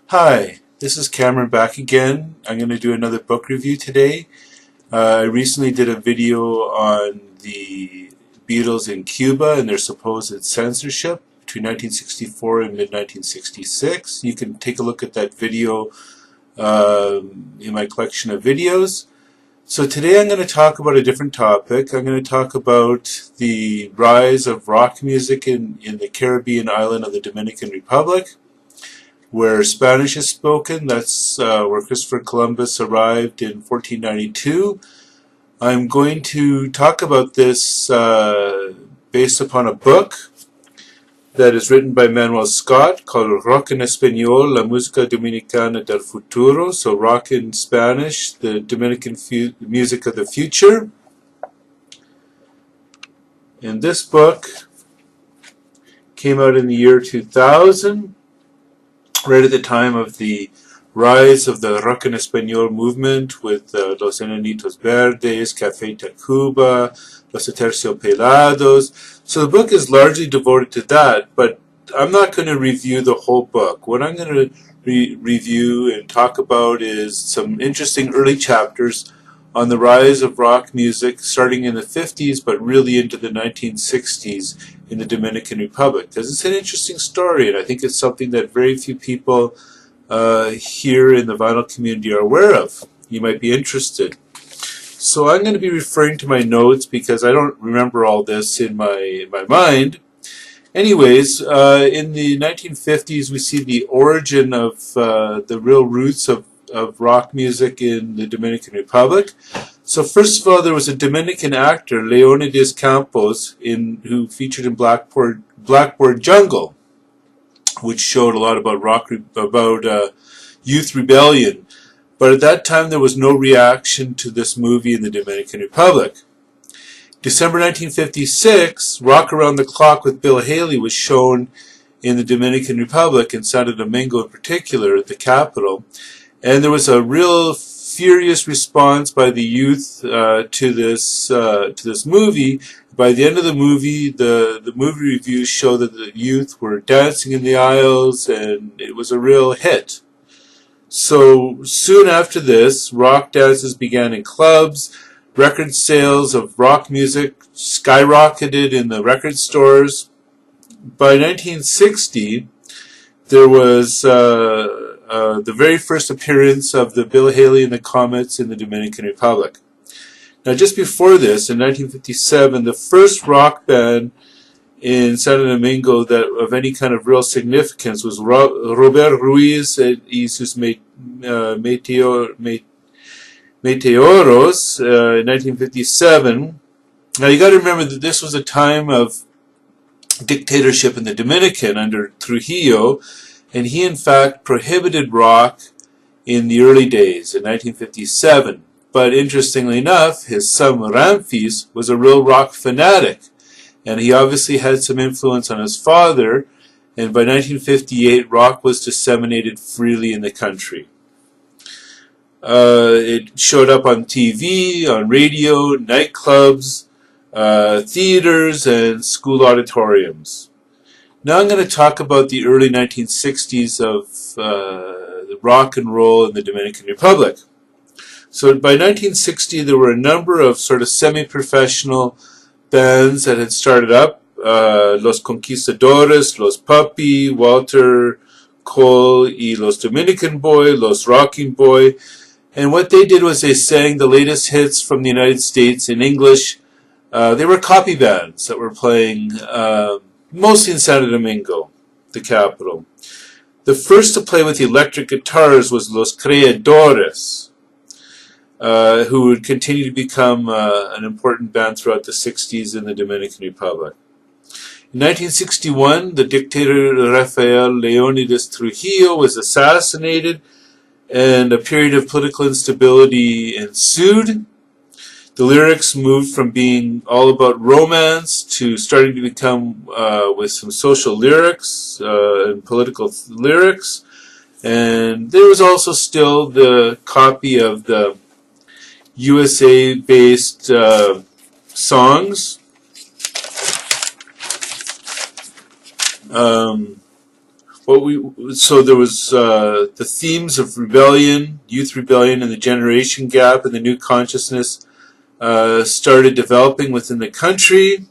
Hi, this is Cameron back again. I'm going to do another book review today. I recently did a video on the Beatles in Cuba and their supposed censorship between 1964 and mid-1966. You can take a look at that video in my collection of videos. So today I'm going to talk about a different topic. I'm going to talk about the rise of rock music in the Caribbean island of the Dominican Republic, where Spanish is spoken. That's where Christopher Columbus arrived in 1492. I'm going to talk about this based upon a book that is written by Manuel Scott called Rock en Español, la música dominicana del futuro. So rock in Spanish, the Dominican music of the future. And this book came out in the year 2000. Right at the time of the rise of the Rock en Español movement with Los Enanitos Verdes, Café Tacuba, Los Aterciopelados. So the book is largely devoted to that, but I'm not going to review the whole book. What I'm going to review and talk about is some interesting early chapters on the rise of rock music starting in the 50s but really into the 1960s in the Dominican Republic, because it's an interesting story, and I think it's something that very few people here in the vinyl community are aware of. You might be interested. So I'm going to be referring to my notes because I don't remember all this in my mind. Anyways, in the 1950s we see the origin of the real roots of rock music in the Dominican Republic. So first of all, there was a Dominican actor, Leonidas Campos, who featured in Blackboard Jungle, which showed a lot about youth rebellion. But at that time, there was no reaction to this movie in the Dominican Republic. December 1956, Rock Around the Clock with Bill Haley was shown in the Dominican Republic, in Santo Domingo in particular, at the capital. And there was a real furious response by the youth to this movie. By the end of the movie, the movie reviews show that the youth were dancing in the aisles, and it was a real hit. So soon after this, rock dances began in clubs. Record sales of rock music skyrocketed in the record stores. By 1960, there was the very first appearance of the Bill Haley and the Comets in the Dominican Republic. Now, just before this, in 1957, the first rock band in Santo Domingo that of any kind of real significance was Robert Ruiz y sus Meteoros in 1957. Now, you got to remember that this was a time of dictatorship in the Dominican under Trujillo, and he in fact prohibited rock in the early days in 1957. But interestingly enough, his son Ramfis was a real rock fanatic, and he obviously had some influence on his father, and by 1958 rock was disseminated freely in the country. It showed up on TV, on radio, nightclubs, theaters, and school auditoriums. Now I'm going to talk about the early 1960s of the rock and roll in the Dominican Republic. So by 1960 there were a number of sort of semi-professional bands that had started up. Los Conquistadores, Los Papi, Walter Cole y Los Dominican Boy, Los Rocking Boy. And what they did was they sang the latest hits from the United States in English. They were copy bands that were playing mostly in Santo Domingo, the capital. The first to play with the electric guitars was Los Creadores, who would continue to become an important band throughout the 60s in the Dominican Republic. In 1961, the dictator Rafael Leonidas Trujillo was assassinated, and a period of political instability ensued. The lyrics moved from being all about romance to starting to become with some social lyrics and political lyrics. And there was also still the copy of the USA-based songs. So there was the themes of rebellion, youth rebellion, and the generation gap, and the new consciousness started developing within the country.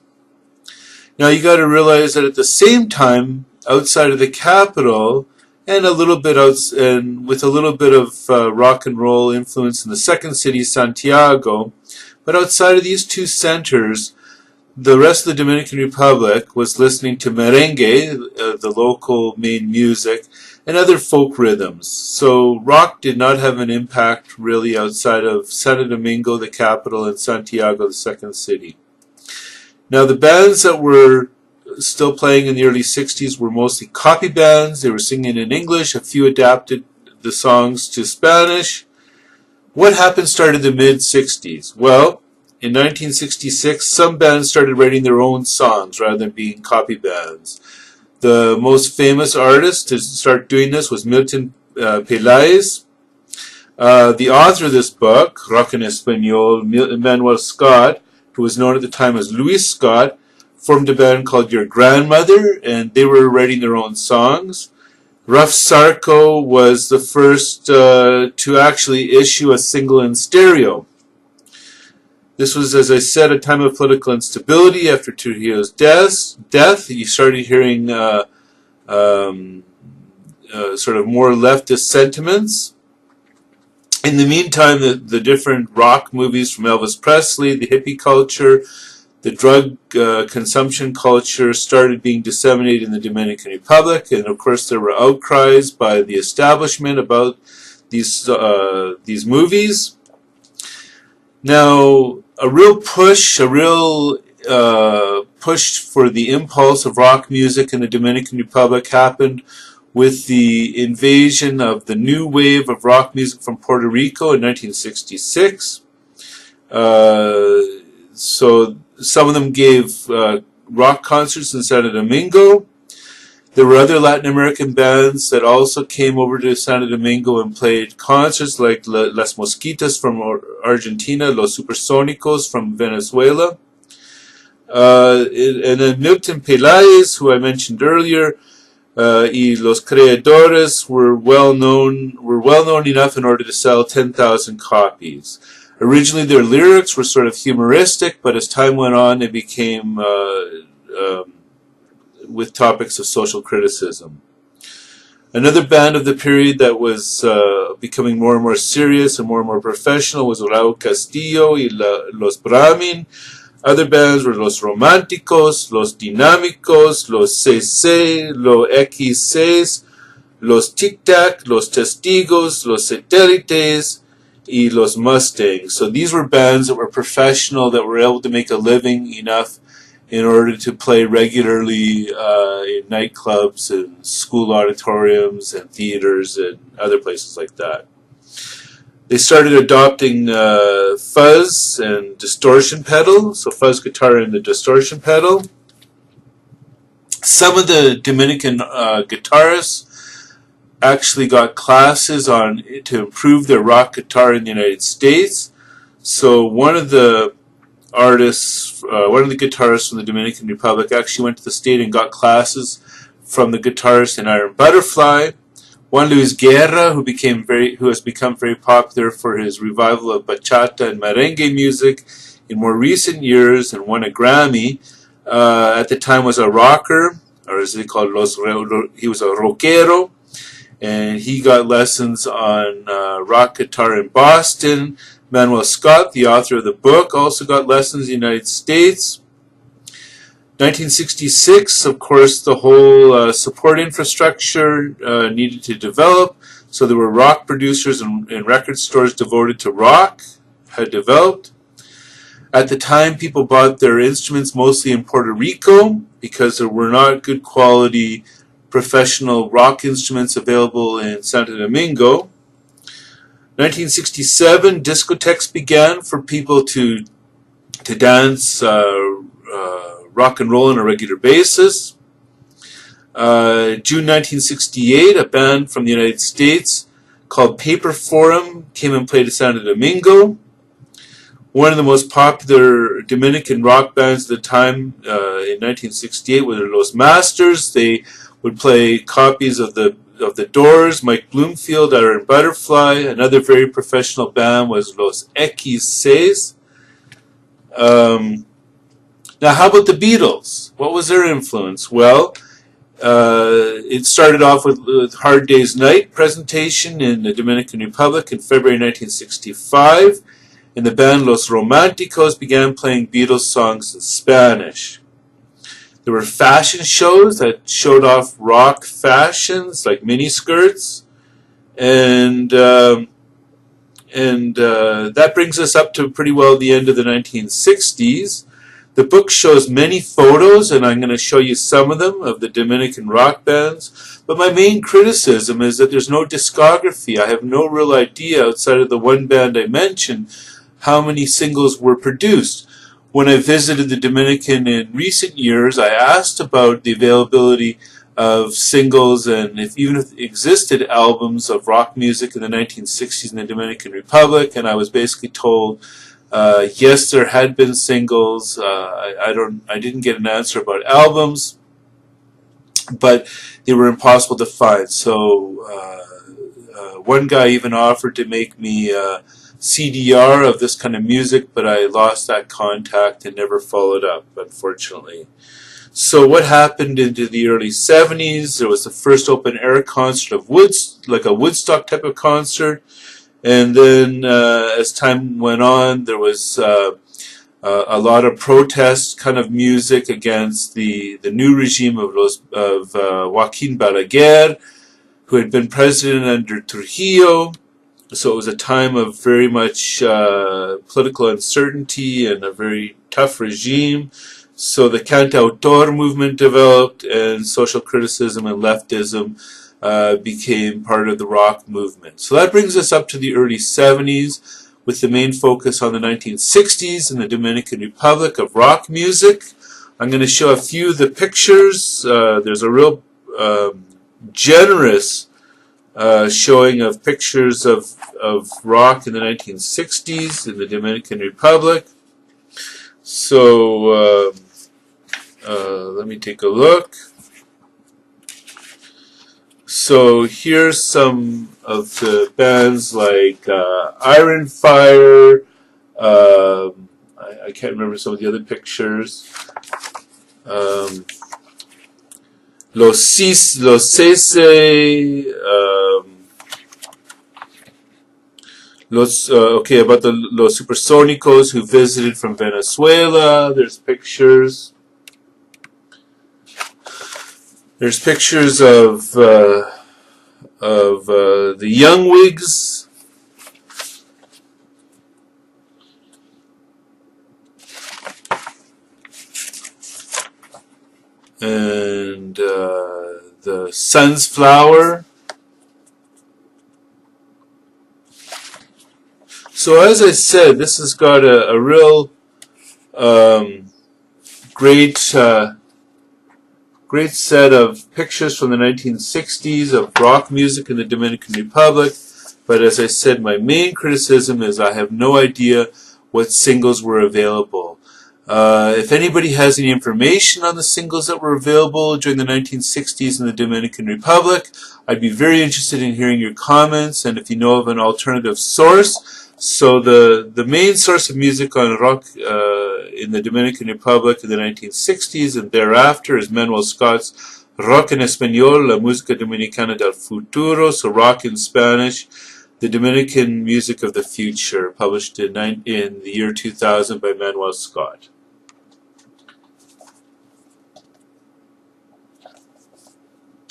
Now you got to realize that at the same time, outside of the capital, and with a little bit of rock and roll influence in the second city, Santiago, but outside of these two centers, the rest of the Dominican Republic was listening to merengue, the local main music, and other folk rhythms. So rock did not have an impact really outside of Santo Domingo, the capital, and Santiago, the second city. Now the bands that were still playing in the early 60s were mostly copy bands. They were singing in English. A few adapted the songs to Spanish. What happened started in the mid-60s? Well, in 1966, some bands started writing their own songs rather than being copy bands. The most famous artist to start doing this was Milton Peláez. The author of this book, Rock en Español, Manuel Scott, who was known at the time as Luis Scott, formed a band called Your Grandmother, and they were writing their own songs. Ruff Sarko was the first to actually issue a single in stereo. This was, as I said, a time of political instability after Trujillo's death. You started hearing sort of more leftist sentiments. In the meantime, the different rock movies from Elvis Presley, the hippie culture, the drug consumption culture started being disseminated in the Dominican Republic, and of course there were outcries by the establishment about these movies. Now, a real push for the impulse of rock music in the Dominican Republic happened with the invasion of the new wave of rock music from Puerto Rico in 1966. So some of them gave rock concerts in Santo Domingo. There were other Latin American bands that also came over to Santo Domingo and played concerts, like Las Mosquitas from Argentina, Los Supersónicos from Venezuela. And then Milton Peláez, who I mentioned earlier, y Los Creadores were well known enough in order to sell 10,000 copies. Originally, their lyrics were sort of humoristic, but as time went on, they became with topics of social criticism. Another band of the period that was becoming more and more serious and more professional was Raúl Castillo y Los Brahmin. Other bands were Los Románticos, Los Dinámicos, Los CC, Los X6, Los Tic Tac, Los Testigos, Los Satélites, y Los Mustangs. So these were bands that were professional, that were able to make a living enough in order to play regularly in nightclubs and school auditoriums and theaters and other places like that. They started adopting fuzz and distortion pedal, so fuzz guitar and the distortion pedal. Some of the Dominican guitarists actually got classes to improve their rock guitar in the United States. So one of the guitarists from the Dominican Republic actually went to the state and got classes from the guitarist in Iron Butterfly. Juan Luis Guerra, who has become very popular for his revival of bachata and merengue music in more recent years and won a Grammy, at the time was a rocker, or as they call it, he was a rockero, and he got lessons on rock guitar in Boston. Manuel Scott, the author of the book, also got lessons in the United States. 1966, of course, the whole support infrastructure needed to develop. So there were rock producers and record stores devoted to rock had developed. At the time, people bought their instruments mostly in Puerto Rico because there were not good quality professional rock instruments available in Santo Domingo. 1967, discotheques began for people to dance rock and roll on a regular basis. June 1968, a band from the United States called Paper Forum came and played at Santo Domingo. One of the most popular Dominican rock bands at the time in 1968 were the Los Masters. They would play copies of the Doors, Mike Bloomfield, Iron Butterfly. Another very professional band was Los X6. Now, how about the Beatles? What was their influence? Well, it started off with Hard Day's Night presentation in the Dominican Republic in February 1965, and the band Los Romanticos began playing Beatles songs in Spanish. There were fashion shows that showed off rock fashions like miniskirts, and that brings us up to pretty well the end of the 1960s. The book shows many photos, and I'm going to show you some of them, of the Dominican rock bands. But my main criticism is that there's no discography. I have no real idea, outside of the one band I mentioned, how many singles were produced. When I visited the Dominican in recent years, I asked about the availability of singles and even if existed albums of rock music in the 1960s in the Dominican Republic, and I was basically told, yes, there had been singles. I didn't get an answer about albums, but they were impossible to find. So one guy even offered to make me CDR of this kind of music, but I lost that contact and never followed up, unfortunately. So what happened into the early 70s? There was the first open-air concert of like a Woodstock type of concert. And then as time went on, there was a lot of protest kind of music against the new regime of Joaquin Balaguer, who had been president under Trujillo. So it was a time of very much political uncertainty and a very tough regime. So the cantautor movement developed, and social criticism and leftism became part of the rock movement. So that brings us up to the early 70s, with the main focus on the 1960s in the Dominican Republic of rock music. I'm going to show a few of the pictures. There's a real generous showing of pictures of rock in the 1960s in the Dominican Republic. So let me take a look. So here's some of the bands like Iron Fire. I can't remember some of the other pictures. Los Cese, about the Los Supersónicos who visited from Venezuela. There's pictures. There's pictures of the Young Wigs. And the Sun's Flower. So as I said, this has got a real great set of pictures from the 1960s of rock music in the Dominican Republic. But as I said, my main criticism is I have no idea what singles were available. If anybody has any information on the singles that were available during the 1960s in the Dominican Republic, I'd be very interested in hearing your comments, and if you know of an alternative source. So the main source of music on rock in the Dominican Republic in the 1960s and thereafter is Manuel Scott's Rock en Espanol, la música dominicana del futuro, so rock in Spanish, the Dominican music of the future, published in the year 2000 by Manuel Scott.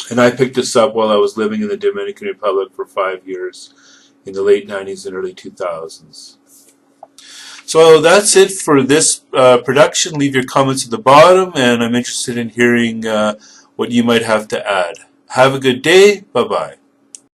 And I picked this up while I was living in the Dominican Republic for 5 years in the late 90s and early 2000s. So that's it for this production. Leave your comments at the bottom, and I'm interested in hearing what you might have to add. Have a good day. Bye-bye.